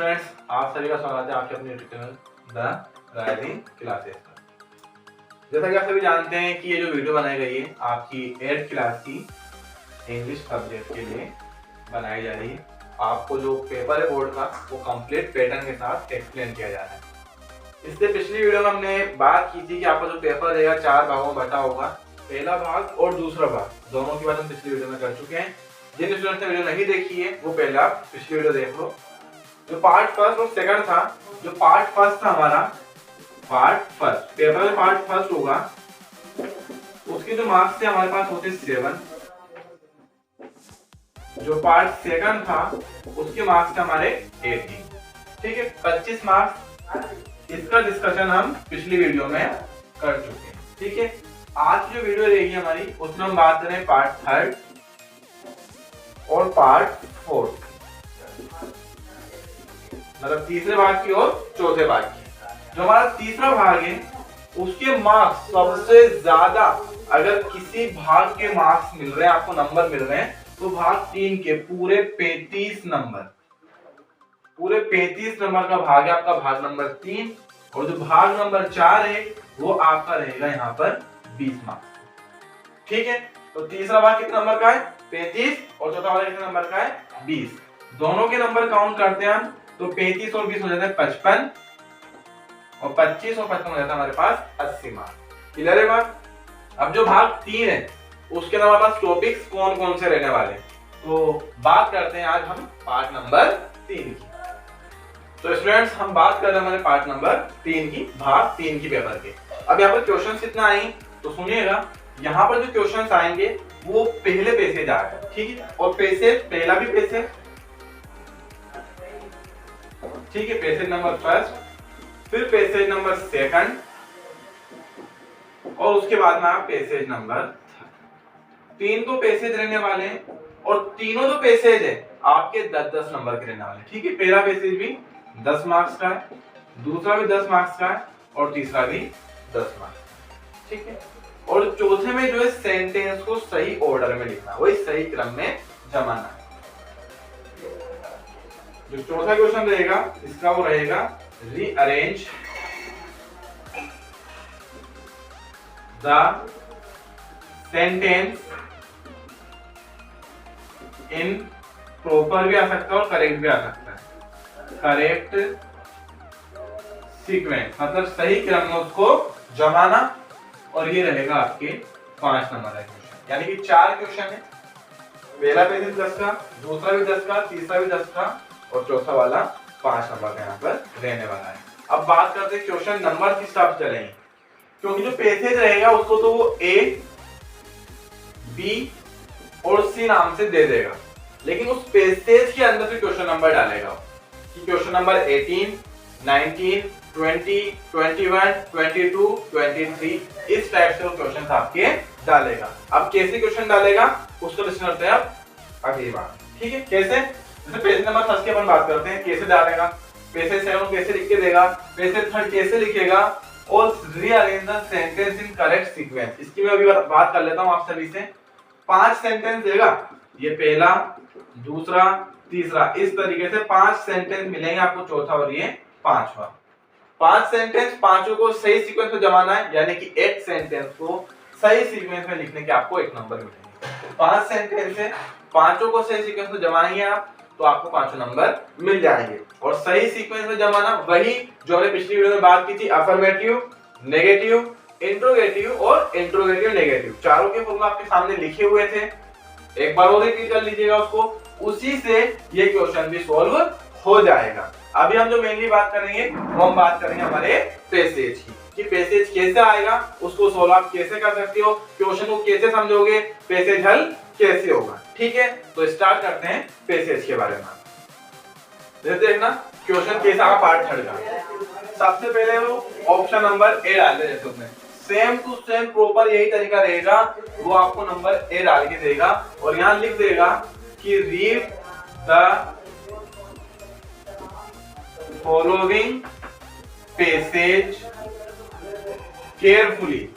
Students, आप सभी का स्वागत है आपके अपने YouTube channel the rising classes पर। जैसा कि आप सभी जानते हैं कि ये जो वीडियो बनाई गई है आपकी 8th क्लास की इंग्लिश सब्जेक्ट के लिए बनाई जा रही है। आपको जो पेपर है बोर्ड का वो कंप्लीट पैटर्न के साथ एक्सप्लेन किया जा रहा है। इससे पिछली वीडियो में हमने बात की थी कि आपका जो पेपर रहेगा 4 भागों में बटा होगा, पहला भाग और दूसरा भाग, दोनों की बात हम पिछली वीडियो में कर चुके हैं। जिन स्टूडेंट्स ने वीडियो नहीं देखी है वो पहले आप पिछली वीडियो देख लो। जो पार्ट फर्स्ट और सेकंड था, जो पार्ट फर्स्ट था हमारा, पार्ट फर्स्ट पेपर में पार्ट फर्स्ट होगा, उसके जो मार्क्स थे हमारे पास होते 7। जो पार्ट सेकंड था उसके मार्क्स थे हमारे 18। ठीक है, 25 मार्क्स। इसका डिस्कशन हम पिछली वीडियो में कर चुके हैं। ठीक है, आज की जो वीडियो रहेगी हमारी उसमें हम बात करें पार्ट थर्ड और पार्ट फोर्थ, मतलब तीसरे भाग की और चौथे भाग की। जो हमारा तीसरा भाग है उसके मार्क्स सबसे ज्यादा, अगर किसी भाग के मार्क्स मिल रहे हैं, आपको नंबर मिल रहे हैं, तो भाग 3 के पूरे 35 नंबर, पूरे 35 नंबर का भाग है आपका भाग नंबर 3। और जो भाग नंबर 4 है वो आपका रहेगा यहाँ पर 20 मार्क्स। ठीक है, तो तीसरा भाग कितने नंबर का है? 35, और चौथा भाग कितने नंबर का है? 20। दोनों के नंबर काउंट करते हैं हम, तो 35 और 20 हो जाते हैं 55, और 25 और 55 हो जाता है हमारे पास 80 मार्क्स। क्लियर है बात? अब जो भाग 3 है उसके अंदर हमारे पास टॉपिक्स कौन कौन से रहने वाले हैं, तो बात करते हैं आज हम पार्ट नंबर 3 की। तो स्टूडेंट्स, हम बात कर रहे हैं हमारे पार्ट नंबर 3 की, भाग 3 की पेपर के। अब यहाँ पर क्वेश्चन कितना आएंगे तो सुनिएगा। यहाँ पर जो क्वेश्चन आएंगे वो पहले पैसेज आएगा। ठीक है, और पैसेज पहला भी पैसेज, ठीक है, पैसेज नंबर फर्स्ट, फिर पैसेज नंबर सेकंड, और उसके बाद में आप पैसेज नंबर थर्ड। 3 तो पैसेज रहने वाले हैं, और तीनों जो पैसेज है आपके 10-10 नंबर के रहने वाले। ठीक है, पहला पैसेज भी 10 मार्क्स का है, दूसरा भी 10 मार्क्स का है, और तीसरा भी 10 मार्क्स। ठीक है, और चौथे में जो है सेंटेंस को सही ऑर्डर में लिखना, वही सही क्रम में जमाना है। जो चौथा क्वेश्चन रहेगा इसका वो रहेगा rearrange the sentence in proper भी आ सकता है और करेक्ट भी आ सकता है। करेक्ट सीक्वेंस मतलब सही क्रम में उसको जमाना, और ये रहेगा आपके 5 नंबर का क्वेश्चन। यानी कि 4 क्वेश्चन है, पहला पैसेज 10 का, दूसरा भी 10 का, तीसरा भी 10 का, और चौथा वाला 5 नंबर का यहाँ पर रहने वाला है। अब बात करते हैं क्वेश्चन नंबर किस हिसाब से चलेंगे, क्योंकि जो पैसेज रहेगा उसको तो वो ए, बी और सी नाम से दे देगा, लेकिन उस पैसेज के अंदर से क्वेश्चन नंबर डालेगा कि क्वेश्चन नंबर 18, 19, 20, 21, 22, 23, इस टाइप से वो क्वेश्चन आपके डालेगा। अब कैसे क्वेश्चन डालेगा उसको लिसन करते हैं अब अगली बार। ठीक है, कैसे? जैसे पेज नंबर फर्स्ट की अपन बात करते हैं, कैसे डालेगा, पेज सेकंड कैसे लिख के देगा, पेज थर्ड कैसे लिखेगा, और rearrange the sentence in correct sequence. इसकी मैं अभी बात कर लेता हूं आप सभी से। 5 सेंटेंस देगा, ये पहला, दूसरा, तीसरा, इस तरीके से 5 सेंटेंस मिलेंगे आपको, चौथा और ये 5वां। 5 सेंटेंस, पांचों को सही सीक्वेंस में जमाना है, यानी कि एक सेंटेंस को सही सीक्वेंस में लिखने के आपको 1 नंबर मिलेंगे। 5 सेंटेंस है, पांचों को सही सीक्वेंस में जमाएंगे आप तो आपको 5 नंबर मिल जाएंगे। और सही सीक्वेंस में जमाना वही जो हमने पिछली वीडियो में बात की थी, अफर्मेटिव, नेगेटिव, इंट्रोगेटिव और इंट्रोगेटिव नेगेटिव, चारों के फॉर्मूला आपके सामने लिखे हुए थे। एक बार और रिपीट कर लीजिएगा उसको, उसी से ये क्वेश्चन भी सॉल्व हो जाएगा। अभी हम जो मेनली बात करेंगे वो हम बात करेंगे हमारे पैसेज की, कि पैसेज कैसे आएगा, उसको सॉल्व आप कैसे कर सकते हो, क्वेश्चन को कैसे समझोगे, पैसेज हल कैसे होगा। ठीक है, तो स्टार्ट करते हैं पैसेज के बारे में। जैसे देखना क्वेश्चन कैसा आएगा पार्ट थर्ड का। सबसे पहले वो ऑप्शन नंबर ए डाल दे, जैसे उसने सेम टू सेम प्रॉपर यही तरीका रहेगा, वो आपको नंबर ए डाल के देगा, और यहां लिख देगा कि read the following passage carefully.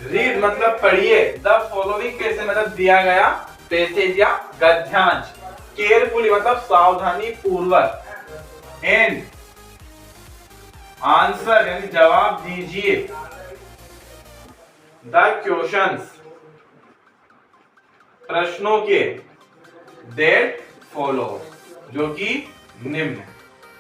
Read मतलब पढ़िए, द फॉलोइंग पैसेज मतलब दिया गया पैसेज या गद्यांश केयरफुली मतलब सावधानी पूर्वक, एंड आंसर यानी जवाब दीजिए द क्वेश्चंस प्रश्नों के दैट फॉलो जो कि निम्न है।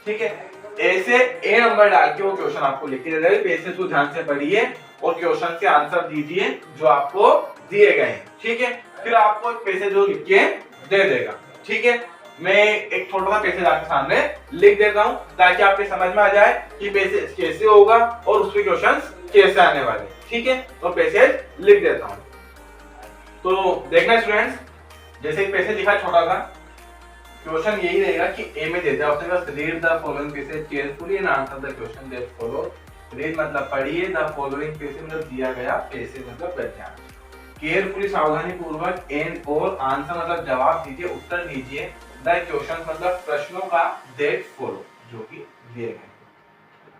ठीक है, ऐसे ए नंबर डाल के वो क्वेश्चन आपको लिख के दे देगा। पैसे को ध्यान से पढ़िए और क्वेश्चन के आंसर दीजिए जो आपको दिए गए हैं। ठीक है, फिर आपको पैसे जो लिख के दे देगा। ठीक है, मैं एक छोटा सा पैसेज आपके सामने लिख देता हूं ताकि आपके समझ में आ जाए कि पैसेज कैसे होगा और उसके क्वेश्चंस कैसे आने वाले। ठीक है, तो पैसेज लिख देता हूं। तो देखना स्टूडेंट्स, जैसे एक पैसेज लिखा छोटा सा, क्वेश्चन यही रहेगा कि ए में दे दिया आपने बस read the following passage carefully and answer the question that follow. Read मतलब पढ़िए, द फॉलोइंग पैसेज मतलब दिया गया पैसेज मतलब व्याख्यान, केयरफुली सावधानी पूर्वक, एंड और आंसर मतलब जवाब दीजिए, उत्तर दीजिए, द क्वेश्चन मतलब प्रश्नों का, दैट फॉलो जो कि दिए गए।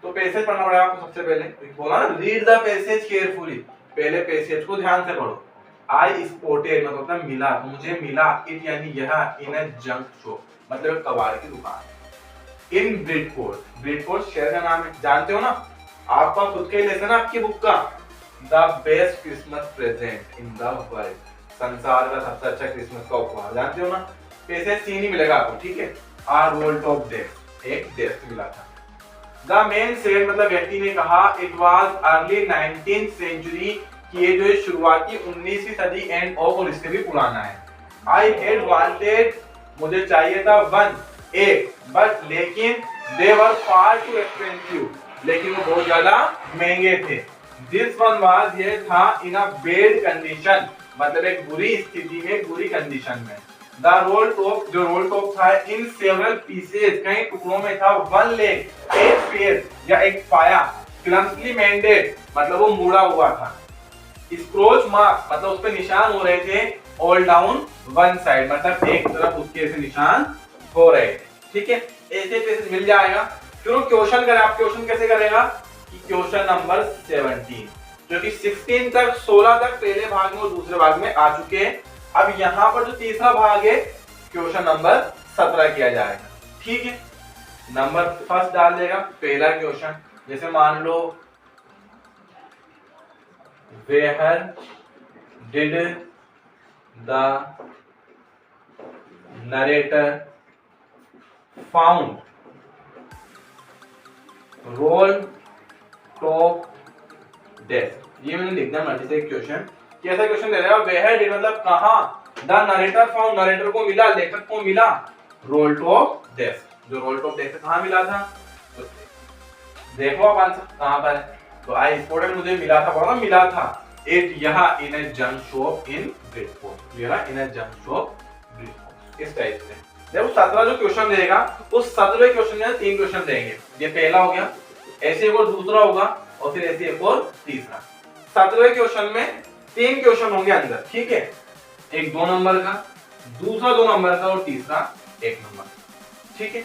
तो पैसेज पढ़ना पड़ेगा आपको सबसे पहले। बोला ना रीड द पैसेज केयरफुली, पहले पैसेज को ध्यान से पढ़ो। आई स्पॉटेड मतलब मिला, मुझे मिला, इट यानी यह, इन अ जंक शॉप मतलब कबाड़ की दुकान, इन ब्रिडफोर्ड, ब्रिडफोर्ड शहर का नाम है, जानते हो ना, आपका खुद का ही लेसन है आपकी बुक का, the best Christmas present in the world, संसार का सबसे अच्छा क्रिसमस का उपहार, जानते हो ना। पैसे सीन ही मिलेगा आपको। ठीक है, आर रोल टॉप डेस्क, एक डेस्क मिला था। द मैन सेड मतलब व्यक्ति ने कहा, it was early 19th century कि ये जो शुरुआती 19वीं सदी एंड ऑफ और इससे भी पुराना है। आई हैड वांटेड मुझे चाहिए था वन एक, बट लेकिन दे वर फार टू एक्सपेंसिव लेकिन वो बहुत ज्यादा महंगे थे। दिस वन वाज ये था इन अ बैड कंडीशन मतलब एक बुरी स्थिति में, बुरी कंडीशन में। द रोल टॉप जो रोल टॉप था इन सेवरल पीसेस कई टुकड़ों में था। वन लेग एक पैर या एक पाया, क्लम्सली मेंडेड मतलब वो मुड़ा हुआ था। स्क्रोच मार्क्स मतलब उस पे निशान हो रहे थे, ऑल डाउन वन साइड मतलब एक तरफ उसके ऐसे निशान हो रहे थे। ठीक है, ऐसे पैसेज मिल जाएगा। फिर वो क्वेश्चन करें, आप क्वेश्चन कैसे करेगा कि क्वेश्चन नंबर 17 जो कि 16 तक 16 तक पहले भाग में और दूसरे भाग में आ चुके हैं। अब यहाँ पर जो तीसरा भाग है क्वेश्चन नंबर 17 किया जाएगा। ठीक है, नंबर फर्स्ट डाल देगा पहला क्वेश्चन, जैसे मान लो where did the narrator found roll top desk। ये मैंने लिखना मर्जी से क्वेश्चन, कैसा क्वेश्चन दे रहा है, where did मतलब कहां, the narrator found नरेटर को मिला, लेखक को मिला, roll top desk जो रोल टॉप डेस्क कहां मिला था, तो देखो आप आंसर कहां पर है। तो आई स्पॉटेड मुझे मिला था, बोला मिला था, इट यहाँ इन अ जंक शॉप इन ब्रिडफोर्ड, ये रहा इन अ जंक शॉप ब्रिडफोर्ड। इस टाइप से जब 17 जो क्वेश्चन देगा उस 17वें क्वेश्चन में 3 क्वेश्चन देंगे। ये पहला हो गया, ऐसे एक और दूसरा होगा और फिर ऐसे एक और तीसरा। 17वें क्वेश्चन में 3 क्वेश्चन होंगे अंदर। ठीक है, एक 2 नंबर का, दूसरा 2 नंबर का और तीसरा 1 नंबर। ठीक है,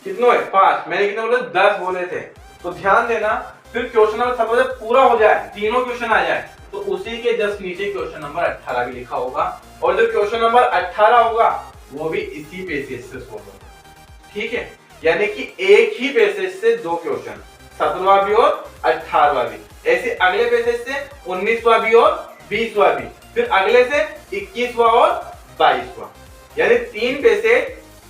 कितने हुए 5, मैंने कितने बोले 10 बोले थे। तो ध्यान देना, फिर क्वेश्चन नंबर 17 जब पूरा हो जाए, तीनों क्वेश्चन आ जाए, तो उसी के जस्ट नीचे क्वेश्चन नंबर 18 भी लिखा होगा और जो क्वेश्चन नंबर 18 होगा वो भी इसी पैसेज से सोल्व होगा। ठीक है, यानी कि एक ही पैसेज से 2 क्वेश्चन, 17वां भी और 18वां भी, ऐसे अगले पैसेज से 19वां भी और 20वां भी, फिर अगले से 21वां और 22वां, यानी 3 पैसेज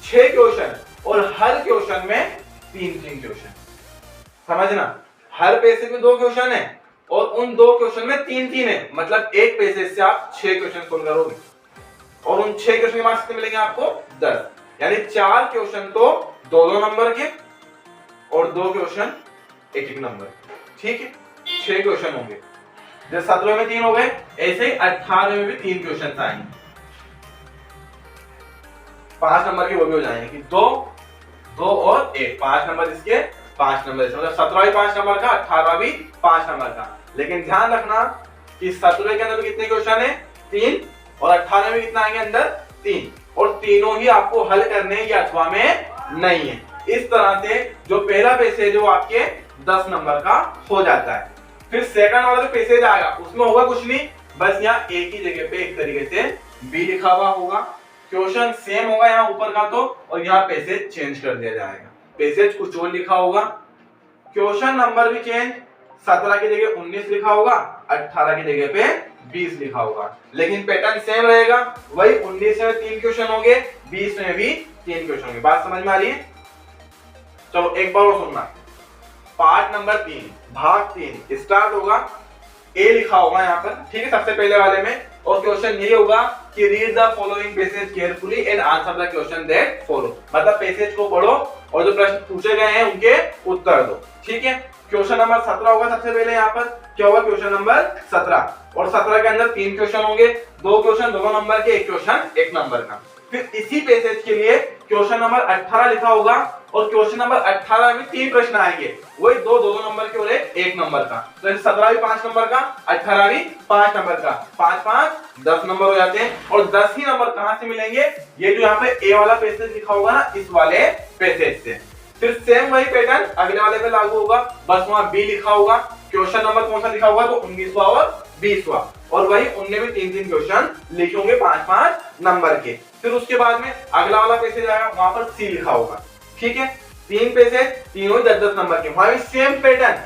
6 क्वेश्चन और हर क्वेश्चन में 3 क्वेश्चन। समझना, हर पैसेज में 2 क्वेश्चन है और उन 2 क्वेश्चन में 3 है, मतलब एक पैसेज से आप 6 क्वेश्चन सोल्व करोगे और उन 6 क्वेश्चन के मार्क्स कितने मिलेंगे आपको 10, यानी 4 क्वेश्चन तो 2-2 नंबर के और 2 क्वेश्चन 1-1 नंबर। ठीक है, 6 क्वेश्चन होंगे। जब 17 में 3 हो गए, ऐसे ही 18 में भी 3 क्वेश्चन आएंगे, 5 नंबर के वो भी हो जाएंगे कि 2 और 1, 5 नंबर इसके 5 नंबर इसके, मतलब 17 भी 5 नंबर का, 18 भी 5 नंबर का। लेकिन ध्यान रखना कि 17 के अंदर कितने क्वेश्चन है 3 और 18 में कितना आएंगे अंदर 3, और तीनों ही आपको हल करने हैं, ये अथवा में नहीं है। इस तरह से जो पहला पैसेज है वो आपके 10 नंबर का हो जाता है। फिर सेकंड वाला जो पैसेज आएगा उसमें होगा कुछ नहीं, बस यहाँ एक ही जगह पे एक तरीके से बी लिखा हुआ होगा क्वेश्चन सेम होगा यहाँ ऊपर का तो, और यहाँ पैसेज चेंज कर दिया जाएगा, पैसेज कुछ और लिखा होगा, क्वेश्चन नंबर भी चेंज, 17 की जगह 19 लिखा होगा, 18 की जगह पे 20 लिखा होगा, लेकिन पैटर्न सेम रहेगा, वही 19 में 3 क्वेश्चन होंगे, 20 में भी 3 क्वेश्चन होंगे। बात समझ में आ रही है? चलो एक बार और सुनना, पार्ट नंबर 3 भाग 3 स्टार्ट होगा, ए लिखा होगा यहाँ पर, ठीक है, सबसे पहले वाले में, और क्वेश्चन ये होगा कि read the following passage carefully and answer the question that follow, मतलब पैसेज को पढ़ो और जो प्रश्न पूछे गए हैं उनके उत्तर दो, ठीक है। क्वेश्चन नंबर 17 होगा सबसे पहले, यहाँ पर क्या होगा, क्वेश्चन नंबर 17, और 17 के अंदर 3 क्वेश्चन होंगे, 2 क्वेश्चन 2 नंबर के, 1 क्वेश्चन 1 नंबर का। फिर इसी पैसेज के लिए क्वेश्चन नंबर 18 लिखा होगा, और क्वेश्चन नंबर 18 में 3 प्रश्न आएंगे, वही 2 नंबर के और 1 नंबर का, तो 17 भी 5 नंबर का, 18 भी 5 नंबर का, 5 5 10 नंबर हो जाते हैं। और 10 ही नंबर कहां से मिलेंगे, ये जो यहाँ पे ए वाला पैसेज लिखा होगा ना, इस वाले पैसेज से। फिर सेम वही पैटर्न अगले वाले पे लागू होगा, बस वहां बी लिखा होगा, क्वेश्चन नंबर कौन सा लिखा होगा, तो 19वां और 20वां, और वही उनने भी 3 क्वेश्चन लिखे होंगे 5 5 नंबर के। फिर उसके बाद में अगला वाला पैसेज आएगा, वहां पर सी लिखा होगा, ठीक है, 3 पैसेज, तीनों 10 10 नंबर के, वहां भी सेम पैटर्न,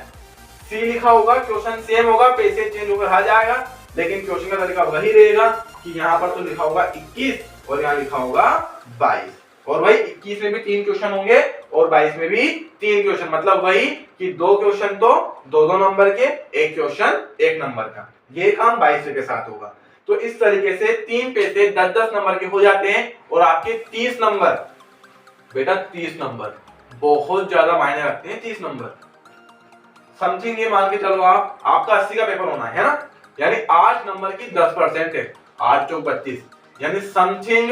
सी लिखा होगा, क्वेश्चन सेम होगा, पैसेज चेंज होकर आ जाएगा, लेकिन क्वेश्चन का तरीका वही रहेगा कि यहाँ पर तो लिखा होगा 21 और यहाँ लिखा होगा 22, और वही 21 में भी 3 क्वेश्चन होंगे और 22 में भी 3 क्वेश्चन, मतलब वही कि 2 क्वेश्चन तो 2 नंबर के, 1 क्वेश्चन 1 नंबर का, ये काम 22 के साथ होगा। तो इस तरीके से 3 पैसेज 10 10 नंबर के हो जाते हैं, और आपके 30 नंबर, बेटा 30 नंबर बहुत ज्यादा मायने रखते हैं, 30 नंबर समथिंग, ये मान के चलो आप, आपका 80 का पेपर होना है ना, यानी 8 नंबर की 10% है, 8 चौक 32, यानी समथिंग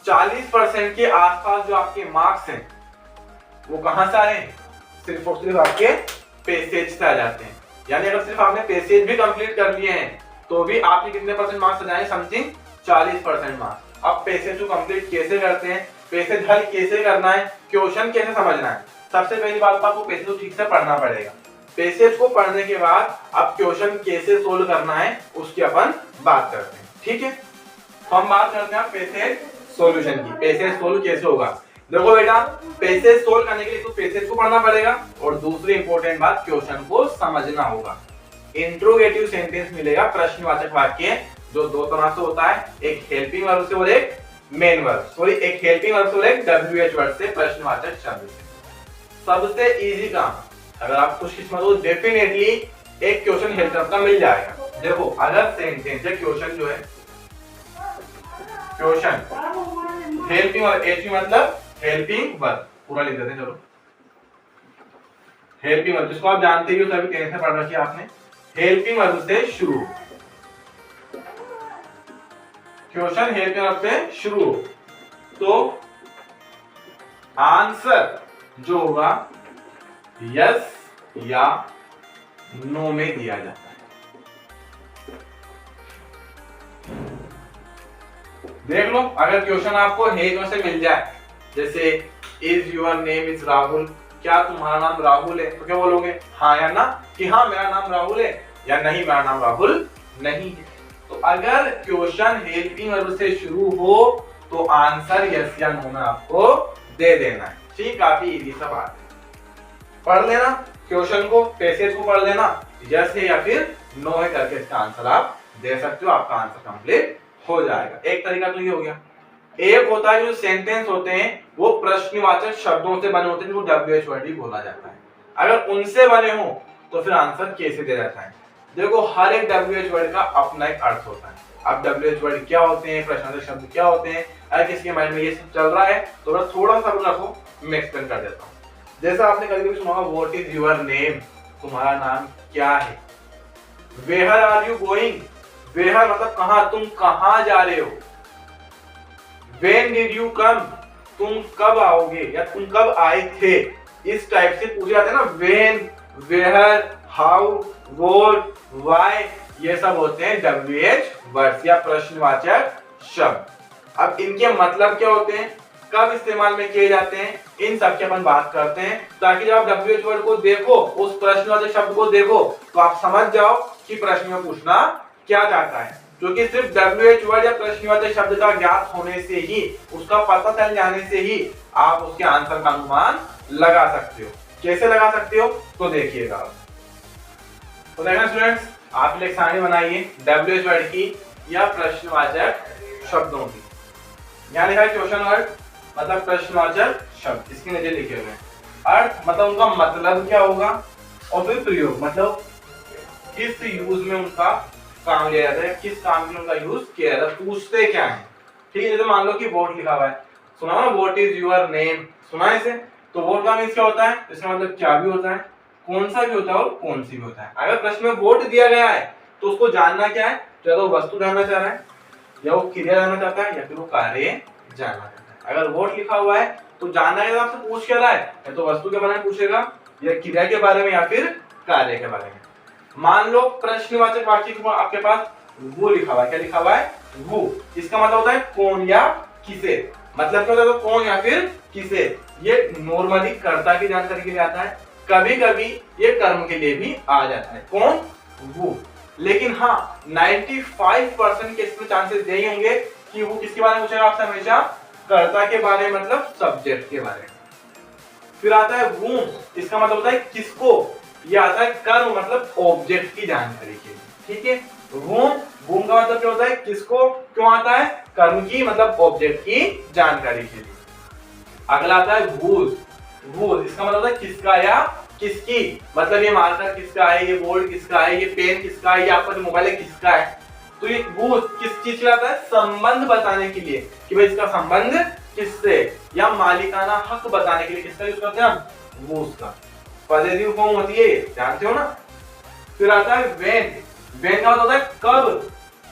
40% के आसपास जो आपके मार्क्स हैं वो कहां से आ रहे हैं, सिर्फ और सिर्फ आपके पैसेज से आ जाते हैं। यानी अगर सिर्फ आपने पैसेज भी कंप्लीट कर लिए हैं तो भी आपके कितने परसेंट मार्क्स आ जाएंगे, समथिंग 40% मार्क्स। अब पैसेज को कंप्लीट कैसे करते हैं, पैसेज हल कैसे करना है, क्वेश्चन कैसे समझना है, सबसे पहली बात तो आपको पैसेज को ठीक से पढ़ना पड़ेगा। पैसेज को पढ़ने के बाद अब क्वेश्चन कैसे सोल्व करना है उसकी अपन बात करते हैं, ठीक है। तो हम बात करते हैं पैसेज सॉल्यूशन की, पैसेज सोल्व कैसे होगा। देखो बेटा, पैसेज सोल्व करने के लिए तो पैसेज को पढ़ना पड़ेगा, और दूसरी इंपॉर्टेंट बात, क्वेश्चन को समझना होगा। इंट्रोगेटिव सेंटेंस मिलेगा, प्रश्नवाचक वाक्य, जो 2 तरह से होता है, एक हेल्पिंग वर्ब से और एक मेन वर्ब, सॉरी एक हेल्पिंग वर्ब से और एक WH वर्ड से, प्रश्नवाचक शब्द से। सबसे इजी काम, अगर आप खुशकिस्मत हो डेफिनेटली एक क्वेश्चन हेल्प का मिल जाएगा। देखो अगर सेंटेंस है, क्वेश्चन जो है, क्वेश्चन हेल्पिंग वर्ब, एच मतलब हेल्पिंग वर्ब, पूरा लिख देते हैं, चलो हेल्पिंग वर्ब, जिसको आप जानते ही हो, सभी 10th में पढ़ रखी है आपने, हेल्पिंग वर्ब से शुरू, क्वेश्चन हेल्पिंग वर्ब से शुरू हो, तो आंसर जो होगा यस या नो में दिया जाता है। देख लो, अगर क्वेश्चन आपको हे में से मिल जाए, जैसे is your name is Rahul, क्या तुम्हारा नाम राहुल है, तो क्या बोलोगे, हाँ या ना, कि हाँ मेरा नाम राहुल है, या नहीं मेरा नाम राहुल नहीं है। तो अगर क्वेश्चन हेल्पिंग वर्ब से शुरू हो तो आंसर यस या नो में आपको दे देना है, ठीक, काफी इजी सा बात है। पढ़ लेना क्वेश्चन को, पैसेज को पढ़ लेना, यस है या फिर नो है करके इसका आंसर आप दे सकते हो, आपका आंसर कंप्लीट हो जाएगा। एक तरीका तो ये हो गया। एक होता है जो सेंटेंस होते हैं वो प्रश्नवाचक शब्दों से बने होते हैं, जिनको WH वर्ड भी बोला जाता है। अगर उनसे बने हो तो फिर आंसर कैसे दे जाता है। देखो हर एक WH वर्ड का अपना एक अर्थ होता है। अब WH वर्ड क्या होते हैं, प्रश्नवाचक शब्द क्या होते हैं, अगर किसी के माइंड में ये सब चल रहा है तो बस थोड़ा सा रखो, मैं एक्सप्लेन कर देता हूँ। जैसा आपने कभी कभी सुना होगा, व्हाट इज योर नेम, तुम्हारा नाम क्या है। Where are you going, where मतलब कहां, तुम कहां जा रहे हो। व्हेन डिड यू कम, तुम कब आओगे या तुम कब आए थे। इस टाइप से पूछे जाते हैं ना, when, where, how, what, why, ये सब होते हैं WH वर्ड्स या प्रश्नवाचक शब्द। अब इनके मतलब क्या होते हैं, कब इस्तेमाल में किए जाते हैं, इन सब की अपन बात करते हैं, ताकि जब आप WH वर्ड को देखो, उस प्रश्नवाचक शब्द को देखो, तो आप समझ जाओ कि प्रश्न में पूछना क्या चाहता है। क्योंकि सिर्फ WH वर्ड या प्रश्नवाचक शब्द का ज्ञात होने से ही, उसका पता चल जाने से ही आप उसके आंसर का अनुमान लगा सकते हो। कैसे लगा सकते हो तो देखिएगा। तो देखना स्टूडेंट्स, आप लिए सारणी बनाइए WH वर्ड की या प्रश्नवाचक शब्दों की। यहाँ लिखा है क्वेश्चन वर्ड मतलब प्रश्नवाचक शब्द, इसके नीचे लिखे हुए हैं। अर्थ मतलब उनका मतलब क्या होगा, और फिर प्रयोग मतलब किस यूज में उनका काम लिया जाता है, किस काम में उनका यूज किया जाता है, पूछते क्या है। ठीक है, जैसे मान लो कि वोट लिखा हुआ है, सुना ना व्हाट इज योर नेम, सुना है इसे। तो वोट का मीन्स क्या होता है, इसका मतलब क्या भी होता है, कौन सा भी होता है और कौन सी भी होता है। अगर प्रश्न में वोट दिया गया है तो उसको जानना क्या है, या तो वस्तु जानना चाह रहा है, या वो क्रिया जानना चाहता है, या फिर वो कार्य जानना चाहता है। अगर वोट लिखा हुआ है तो जानना है आपसे पूछ क्या रहा है, या तो वस्तु के बारे में पूछेगा, या क्रिया के बारे में, या फिर कार्य के बारे में। मान लो प्रश्नवाचक वाक्य के आपके पास वो लिखा हुआ है, क्या लिखा हुआ है, वो। इसका मतलब होता है कौन या किसे। मतलब क्या होता है, कौन या फिर किसे। ये नॉर्मली कर्ता की जानकारी के लिए आता है, कभी कभी ये कर्म के लिए भी आ जाता है, कौन, वो। लेकिन हाँ 95% के इसमें चांसेस यही होंगे कि वो किसके बारे में पूछेगा आपसे, हमेशा कर्ता के बारे में, मतलब सब्जेक्ट के बारे में। फिर आता है whom, इसका मतलब होता है किसको। ये आता है कर्म मतलब ऑब्जेक्ट की जानकारी के लिए। ठीक है, whom का मतलब क्या होता है, किसको। क्यों आता है, कर्म की मतलब ऑब्जेक्ट की जानकारी के लिए। अगला आता है whose, इसका मतलब होता है किसका या किसकी। मतलब ये मार्कर किसका है, ये बोर्ड किसका है, ये पेन किसका है, ये आपका जो मोबाइल है किसका है। तो ये whose किस चीज के लिए आता है, संबंध बताने के लिए कि भाई इसका संबंध किससे, या मालिकाना हक बताने के लिए किसका यूज करते हैं हम, whose का। पॉजिटिव फॉर्म होती है, जानते हो ना। फिर आता है when का मतलब होता है कब,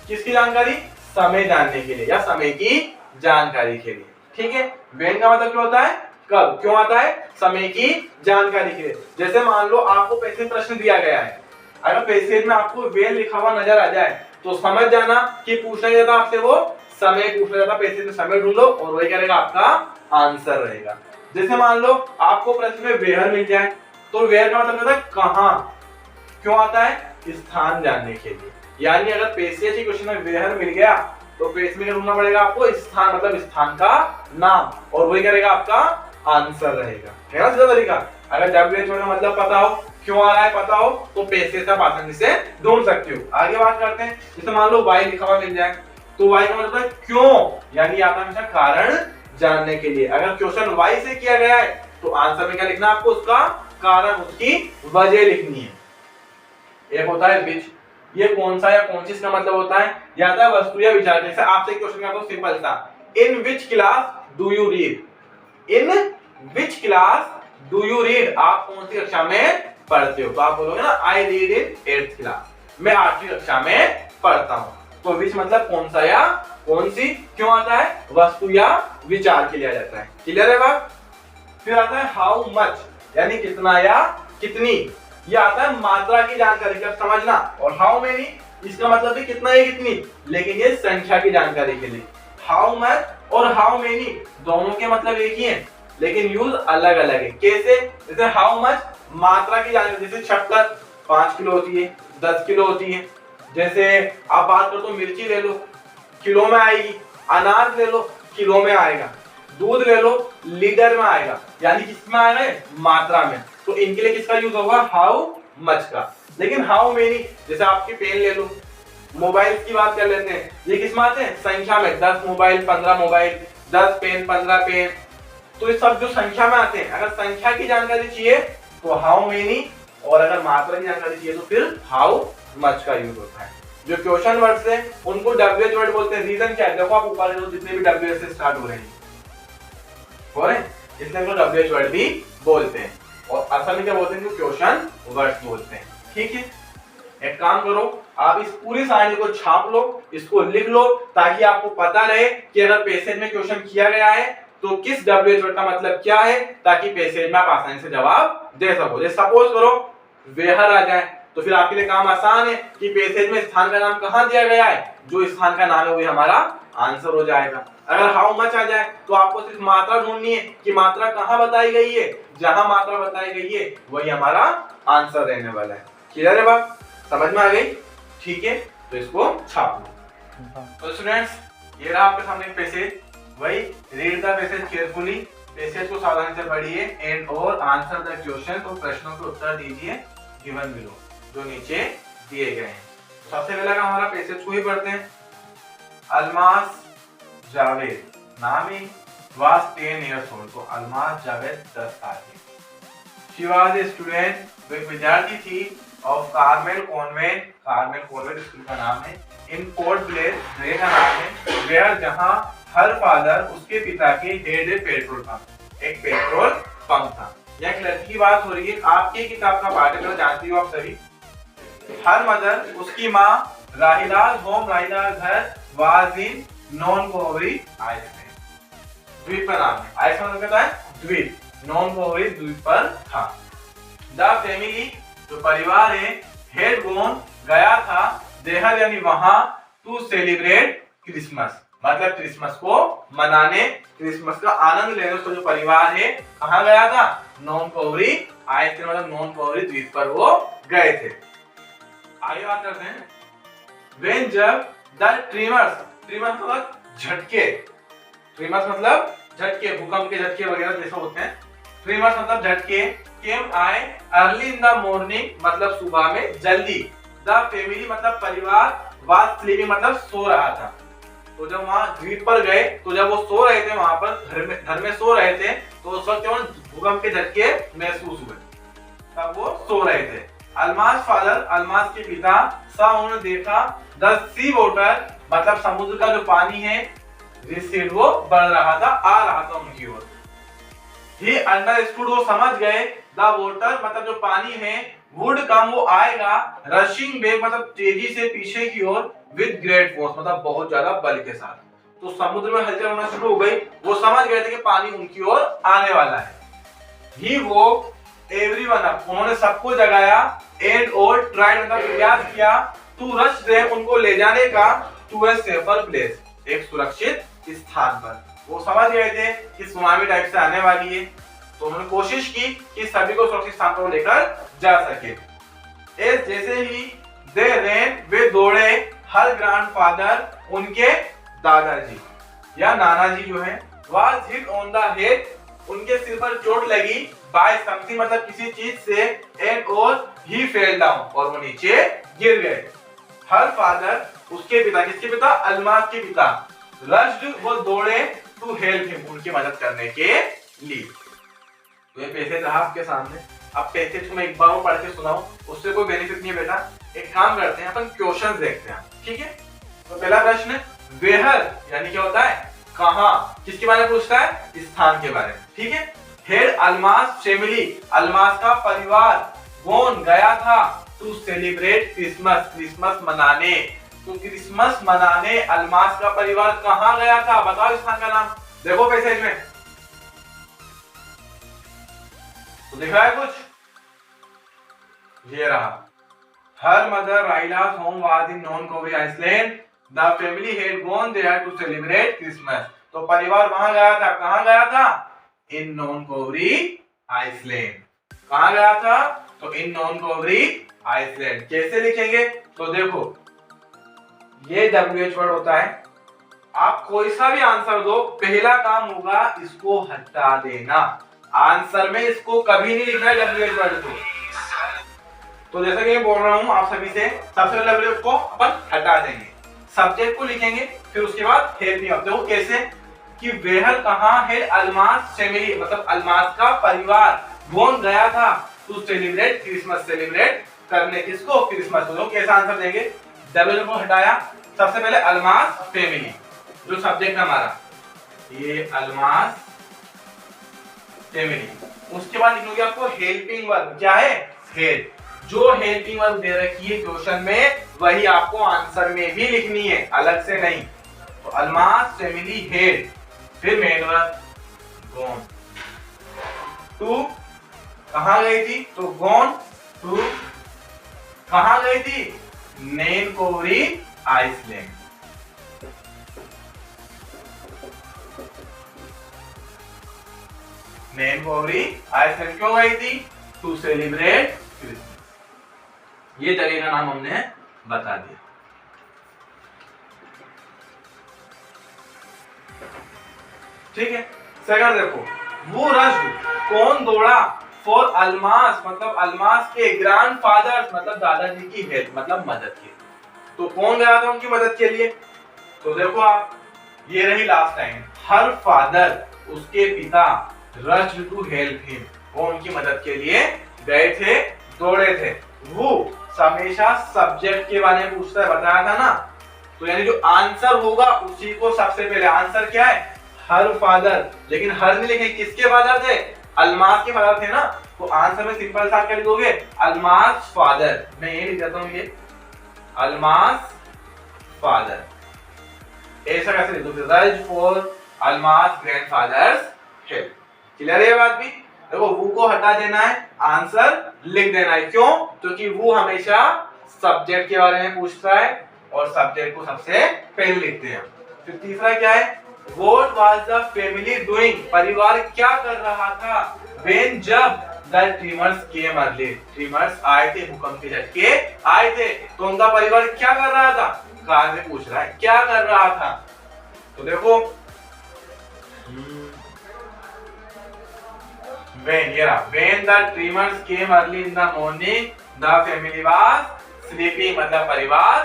किसकी जानकारी, समय जानने के लिए या समय की जानकारी के लिए। ठीक है, when का मतलब क्या होता है, कब। क्यों आता है, समय की जानकारी के लिए। जैसे मान लो आपको पैसेज प्रश्न दिया गया है, अगर पैसेज में आपको when लिखा हुआ नजर आ जाए तो समझ जाना कि पूछा जाता आपसे वो समय पूछा जाता, पैसेज में समय ढूंढो और वही करेगा आपका आंसर रहेगा। जैसे मान लो आपको प्रश्न में वेयर मिल जाए, तो वेयर का मतलब होता है कहां। क्यों आता है, स्थान जानने के लिए। यानी अगर पैसेज के क्वेश्चन में वेयर मिल गया तो पेज में ढूंढना पड़ेगा आपको स्थान, मतलब स्थान का नाम, और वही करेगा आपका आंसर रहेगा। है ना सीधा तरीका। अगर WH का मतलब पता हो, क्यों आ रहा है पता हो, तो पैसेज आप आसानी से ढूंढ सकते हो। आगे बात करते हैं, जैसे मान लो वाई लिखा हुआ मिल जाए, तो वाई का मतलब है क्यों, यानी आता है हमेशा कारण जानने के लिए। अगर क्वेश्चन वाई से किया गया है तो आंसर में क्या लिखना है आपको, उसका कारण, उसकी वजह लिखनी है। एक होता है विच, ये कौन सा या कौन सी का मतलब होता है, या आता है वस्तु या विचार। जैसे आपसे क्वेश्चन का तो सिंपल सा, in which class do you read, in which class do you read, आप कौन सी कक्षा में पढ़ते हो। तो आप बोलोगे ना I read in 8th class, मैं 8वीं कक्षा में पढ़ता हूं। तो विच मतलब कौन सा या कौन सी। क्यों आता है, वस्तु या विचार के लिए आ जाता है। क्लियर है बात। फिर आता है हाउ मच, यानी कितना या कितनी। ये आता है मात्रा की जानकारी का समझना। और हाउ मेनी, इसका मतलब भी कितना है कितनी, लेकिन ये संख्या की जानकारी के लिए। हाउ मच और हाउ मेनी दोनों के मतलब एक ही है, लेकिन यूज अलग अलग है। कैसे, जैसे हाउ मच मात्रा की जानकारी, जैसे शक्कर 5 किलो होती है, 10 किलो होती है। जैसे आप बात करो तो मिर्ची ले लो, किलो में आएगी। अनाज ले लो, किलो में आएगा। दूध ले लो, लीटर में आएगा, यानी किसमें आएगा, मात्रा में। तो इनके लिए किसका यूज होगा, हाउ मच का। लेकिन हाउ मेनी, जैसे आपकी पेन ले लो, मोबाइल की बात कर लेते हैं, ये किसमें आते हैं, संख्या में। 10 मोबाइल, 15 मोबाइल, 10 पेन, 15 पेन। तो ये सब जो संख्या में आते हैं, अगर संख्या की जानकारी चाहिए तो हाउ मेनी, और अगर मात्रा की जानकारी चाहिए तो फिर हाउ मच का यूज होता है। जो क्वेश्चन वर्ड्स है उनको WH वर्ड बोलते हैं। रीजन क्या है, देखो आप ऊपर जितने भी WH से स्टार्ट हो रहे हैं इसलिए इनको WH वर्ड भी बोलते हैं, और असल में क्या बोलते हैं, क्वेश्चन वर्ड्स बोलते हैं। ठीक है, एक काम करो, आप इस पूरी सारणी को छाप लो, इसको लिख लो, ताकि आपको पता रहे कि अगर पैसेज में क्वेश्चन किया गया है तो किस WH वर्ड का मतलब क्या है, ताकि पैसेज में आप आसानी से जवाब दे सको। जैसे सपोज करो वेहर आ जाए तो फिर आपके लिए काम आसान है कि पैसेज में स्थान का नाम कहां दिया गया है, जो स्थान का नाम है वही हमारा आंसर हो जाएगा। अगर हाउ मच आ जाए तो आपको सिर्फ मात्रा ढूंढनी है कि मात्रा कहां बताई गई है, जहां मात्रा बताई गई है वही हमारा आंसर रहने वाला है। क्लियर है बात, समझ में आ गई। ठीक है, तो इसको छाप लो। तो स्टूडेंट्स, ये रहा आपके सामने एक पैसेज। वही read the passage carefully, passage को सावधानी से पढ़िए एंड और आंसर द क्वेश्चन, तो प्रश्नों के उत्तर दीजिए गिवन बिलो, जो नीचे दिए गए हैं। तो सबसे पहला काम हमारा पैसेज को ही पढ़ते हैं। अलमास जावेद नामी was 10 years old, तो अलमास जावेद 10 साल की। She was a student, वो एक विद्यार्थी थी of Carmel convent, Carmel convent school का नाम है, इन पोर्ट ब्लेयर, ब्लेयर का नाम है, वेयर जहां हर फादर उसके पिता के हेड ए पेट्रोल पंप, एक पेट्रोल पंप था। यह एक लड़की की बात हो रही है, आपकी किताब का पार्टिकुलर जानती हो आप सभी। हर मदर, उसकी माँ, राहिलास होम, राहिला घर, was in Nancowry island, द्वीप का नाम है। आइलैंड मतलब क्या है? द्वीप, नॉन कोवरी द्वीप पर था। द फैमिली, जो परिवार है, हेड गोन गया था, देहर यानी वहां, टू सेलिब्रेट क्रिसमस, मतलब क्रिसमस को मनाने, क्रिसमस का आनंद लेने उसका जो परिवार है कहां गया था? नॉन कोवरी आइलैंड, मतलब नॉन कोवरी द्वीप पर वो गए थे। आगे बात करते हैं। When जब द ट्रिमर्स, ट्रिमर्स मतलब झटके, ट्रिमर्स मतलब झटके, भूकंप के झटके वगैरह जैसे होते हैं, ट्रिमर्स मतलब झटके, केम आए अर्ली इन द मॉर्निंग, मतलब सुबह में जल्दी, द फैमिली मतलब परिवार, वाज स्लीपिंग मतलब सो रहा था। तो जब वहां द्वीप पर गए, तो जब वो सो रहे थे वहां पर घर में सो रहे थे, तो उस वक्त भूकंप के झटके महसूस हुए, तब वो सो रहे थे। अलमास फादर, अलमास के पिता, सा उन्होंने देखा, द सी वाटर मतलब समुद्र का जो पानी है, रिसीड वो बढ़ रहा था, आ रहा था उनकी ओर। ही अंडरस्टूड वो समझ गए, द वाटर मतलब जो पानी है, वुड कम वो आएगा, रशिंग बैक मतलब तेजी से पीछे की ओर, विद ग्रेट फोर्स मतलब बहुत ज्यादा बल के साथ। तो समुद्र में हलचल होना शुरू हो गई, वो समझ गए थे कि पानी उनकी ओर आने वाला है। ही वो एवरीवन अप, उन्होंने सबको जगाया, एंड और ट्राइड मतलब प्रयास किया, टू रश देम उनको ले जाने का, टू ए सेफर प्लेस एक सुरक्षित स्थान पर। वो समझ गए थे कि सुनामी टाइप से आने वाली है, तो उन्होंने कोशिश की कि सभी को सुरक्षित स्थान पर लेकर जा सके। एस जैसे ही दे रेन वे दौड़े, हर ग्रैंडफादर उनके दादाजी या नाना जी जो है, was hit on the head उनके सिर पर चोट लगी, बाय समथिंग मतलब किसी चीज से, एंड और ही फेल डाउन और वो नीचे गिर गए। हर फादर उसके पिता, किसके पिता? अलमास के पिता, रश्ड वो दौड़े, टू हेल्प हिम उनकी मदद करने के लिए। तो ये पैसेज रहा आपके सामने। अब पैसेज को मैं एक बार और पढ़ के सुनाऊं, उससे कोई बेनिफिट नहीं है बेटा। एक काम करते हैं, अपन क्वेश्चंस देखते हैं, ठीक है। तो पहला प्रश्न है, वेयर यानी क्या होता है? कहां, किसके बारे में पूछता है? स्थान के बारे में, ठीक है। हेड अलमास फैमिली, अलमास का परिवार, गोन गया था, टू सेलिब्रेट क्रिसमस क्रिसमस मनाने, तो क्रिसमस मनाने अलमास का परिवार कहां गया था? बताओ स्थान का नाम। देखो पैसेज में तो दिखा है कुछ, ये रहा। Her mother Rylas home was in Nancowry island, the family had gone there to celebrate Christmas. तो परिवार वहां गया था, कहां गया था? In Nancowry island. कहां गया था? तो इन नॉन कोवरी आइलैंड। कैसे लिखेंगे? तो देखो, ये WH वर्ड होता है, आप कोई सा भी आंसर दो, पहला काम होगा इसको हटा देना। आंसर में इसको कभी नहीं लिखना है WH वर्ड को। तो जैसा कि मैं बोल रहा हूं आप सभी से, सबसे पहले WH को अपन हटा देंगे, सब्जेक्ट को लिखेंगे, फिर उसके बाद हेल्प मी। अब देखो कैसे कि वेहर कहां है? अलमास फैमिली मतलब अलमास का परिवार, कौन गया था? टू सेलिब्रेट क्रिसमस, सेलिब्रेट करने किसको? क्रिसमस। तो लोग कैसा आंसर देंगे? WH को हटाया, सबसे पहले अलमास फैमिली जो सब्जेक्ट हमारा, ये अलमास फैमिली। उसके बाद लिखोगे आपको हेल्पिंग वर्ब, क्या है? हेड। जो हेल्पिंग वर्ब दे रखी है क्वेश्चन में, वही आपको आंसर में भी लिखनी है, अलग से नहीं। तो अलमास फैमिली हेड, फिर मेन वर्ब गॉन। टू कहां गई थी? तो गॉन टू कहां गई थी? नॉन कोवरी आइलैंड। नॉन कोवरी आइलैंड क्यों गई थी? To celebrate Christmas. ये जगह का नाम हमने बता दिया। ठीक है। सेकंड देखो, वो रश्द कौन दौड़ा फॉर अलमास, मतलब अलमास के ग्रैंडफादर मतलब दादाजी की हेल्प मतलब मदद की। तो कौन गया था उनकी मदद के लिए? तो देखो आप, ये रही लास्ट लाइन, हर फादर उसके पिता रश्ड टू हेल्प हिम, वो उनकी मदद के लिए गए थे, दौड़े थे। वो हमेशा सब्जेक्ट के बारे में पूछता है, बताया था ना। तो यानी जो आंसर होगा उसी को सबसे पहले, आंसर क्या है? हर फादर, लेकिन हर नहीं लिखे, किसके फादर थे? अलमास के फादर थे ना। तो आंसर में सिंपल सा क्या लिखोगे? अलमास फादर। मैं ये लिख देता हूं, ये अलमास फादर। ऐसा कैसे लिखोगे? Rushed for Almas grandfathers help. Clear है ये बात भी? देखो, वो को हटा देना है, आंसर लिख देना है। क्यों? क्योंकि वो हमेशा सब्जेक्ट के बारे में पूछता है और सब्जेक्ट को सबसे पहले लिखते हैं। फिर तीसरा क्या है? What was the family doing? परिवार क्या कर रहा था? When जब the tremors came early, tremors आए थे, भूकंप के झटके आए थे, तो उनका परिवार क्या कर रहा था? कार से पूछ रहा है, क्या कर रहा था? तो देखो, when the tremors came early in the morning, the family was sleeping, मतलब परिवार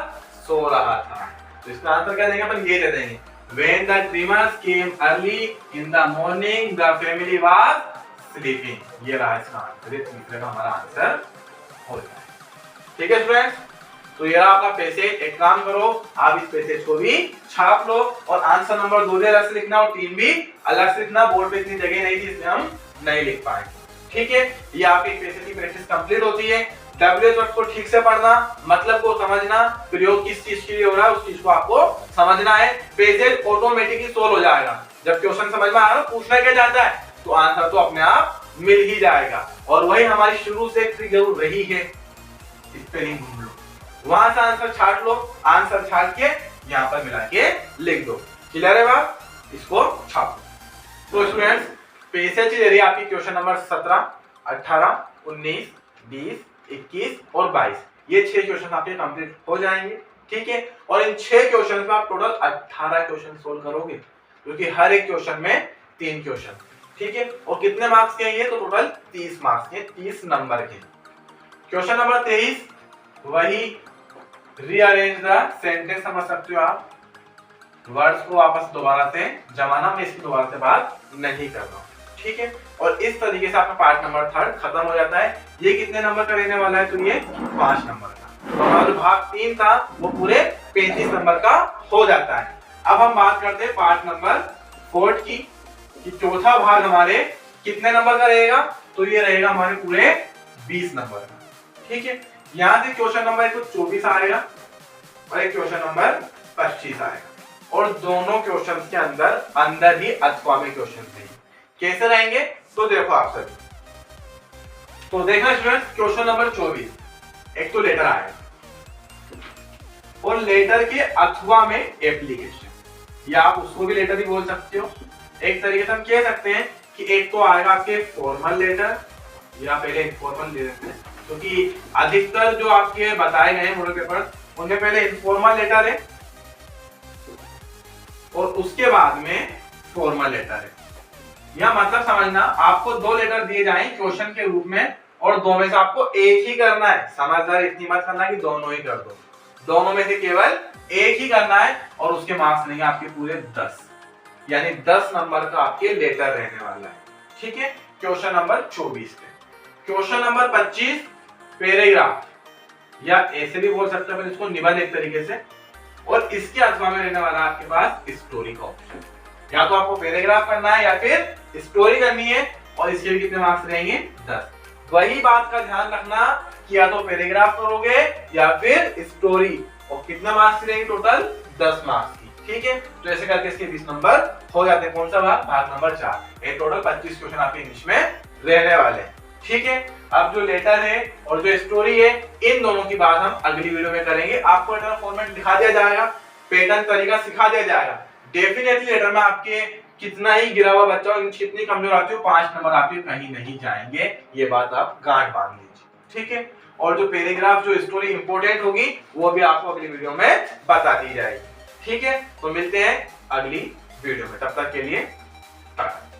सो रहा था। तो इसका आंसर क्या देंगे अपन? ये दे देंगे, when the tremors came early in the morning, the family was sleeping। ये रहा इसका आंसर, ये तीसरे का हमारा आंसर हो जाए। ठीक है स्टूडेंट्स, तो ये आपका पैसेज। एक काम करो, आप इस पैसेज को भी छाप लो और आंसर नंबर 2 भी अलग से लिखना और 3 भी अलग से लिखना। बोर्ड पे इतनी जगह नहीं थी इसलिए हम नहीं लिख पाए। ठीक है, ये आपकी पैसेज की प्रैक्टिस कंप्लीट होती है। WH वर्ड को ठीक से पढ़ना, मतलब को समझना, प्रयोग किस चीज के लिए हो रहा है उस चीज को आपको समझना है। पैसेज ऑटोमेटिकली सोल्व हो जाएगा। जब क्वेश्चन समझ में आ रहा है, पूछना क्या जाता है, तो आंसर तो अपने आप मिल ही जाएगा। और वही हमारी शुरू से ट्रिक जरूर रही है, स्पेलिंग ढूंढ लो, वहां से आंसर छाट लो, आंसर छाट के यहाँ पर मिला के लिख दो। क्लियर है बात? इसको छाप। तो स्टूडेंट्स, पैसेज दे रही है आपकी क्वेश्चन नंबर 17, 18, 19, 20, 21 और 22। ये 6 क्वेश्चन आपके कंप्लीट हो जाएंगे। ठीक है, और इन 6 क्वेश्चन में आप टोटल 18 क्वेश्चन सोल्व करोगे, क्योंकि हर एक क्वेश्चन में 3 क्वेश्चन। ठीक है, और कितने मार्क्स के हैं ये? तो टोटल 30 मार्क्स के, 30 नंबर के। क्वेश्चन नंबर 23, वही रीअरेंज द सेंटेंस, समझ सकते हो आप, वर्ड्स को वापस दोबारा से जमाना। मैं इसकी दोबारा से बात नहीं कर रहा हूँ। ठीक है, और इस तरीके से आपका पार्ट नंबर 3 खत्म हो जाता है। ये कितने नंबर का रहने वाला है? तो ये 5 नंबर का। तो हमारा जो भाग 3 था वो पूरे 35 नंबर का हो जाता है। अब हम बात करते हैं पार्ट नंबर 4 की, कि चौथा भाग हमारे कितने नंबर का रहेगा? तो ये रहेगा हमारे पूरे 20 नंबर का। ठीक है, यहाँ से क्वेश्चन नंबर 24 आएगा और एक क्वेश्चन नंबर 25 आएगा, और दोनों क्वेश्चन के अंदर ही अथवा में क्वेश्चन रहेंगे। कैसे रहेंगे? तो देखो आप सभी, तो देखना स्टूडेंट्स, क्वेश्चन नंबर 24, एक तो लेटर आएगा और लेटर के अथवा में एप्लीकेशन, या आप उसको भी लेटर ही बोल सकते हो। एक तरीके से हम कह सकते हैं कि एक तो आएगा आपके फॉर्मल लेटर, या पहले इनफॉर्मल दे देते हैं, क्योंकि अधिकतर जो आपके बताए गए मॉडल पेपर उनमें पहले इनफॉर्मल लेटर है और उसके बाद में फॉर्मल लेटर है। यह मतलब समझना, आपको 2 लेटर दिए जाएं क्वेश्चन के रूप में और 2 में से आपको एक ही करना है। समझदार इतनी मत करना कि दोनों ही कर दो, दोनों में से केवल एक ही करना है और उसके मार्क्स नहीं आपके पूरे 10, यानी 10 नंबर का आपके लेटर रहने वाला है। ठीक है, क्वेश्चन नंबर 24 पे। क्वेश्चन नंबर 25 पैराग्राफ, या ऐसे भी बोल सकते हैं इसको निबंध एक तरीके से, और इसके अथवा में रहने वाला आपके पास स्टोरी का ऑप्शन। या तो आपको पैराग्राफ करना है या फिर स्टोरी करनी है, और इसके भी कितने मार्क्स रहेंगे? 10। वही बात का ध्यान रखना कि या तो पैराग्राफ करोगे या फिर स्टोरी, और कितने मार्क्स रहेंगे? टोटल 10 मार्क्स की। ठीक है, तो ऐसे करके इसके 20 नंबर हो जाते हैं। कौन सा भाग? भाग नंबर 4। ये टोटल 25 क्वेश्चन आपके इंग्लिश में रहने वाले हैं। ठीक है, अब जो लेटर है और जो स्टोरी है, इन दोनों की बात हम अगली वीडियो में करेंगे। आपको लेटर फॉर्मेट दिखा दिया जाएगा, पैटर्न तरीका सिखा दिया जाएगा। डेफिनेटली लेटर में आपके कितना ही गिरा हुआ बच्चा हो, कितनी कमजोर आती हो, 5 नंबर आपके कहीं नहीं जाएंगे। ये बात आप गांठ बांध लीजिए। ठीक है, और जो पैराग्राफ, जो स्टोरी इंपॉर्टेंट होगी, वो भी आपको अगली वीडियो में बता दी जाएगी। ठीक है, तो मिलते हैं अगली वीडियो में। तब तक के लिए टाटा।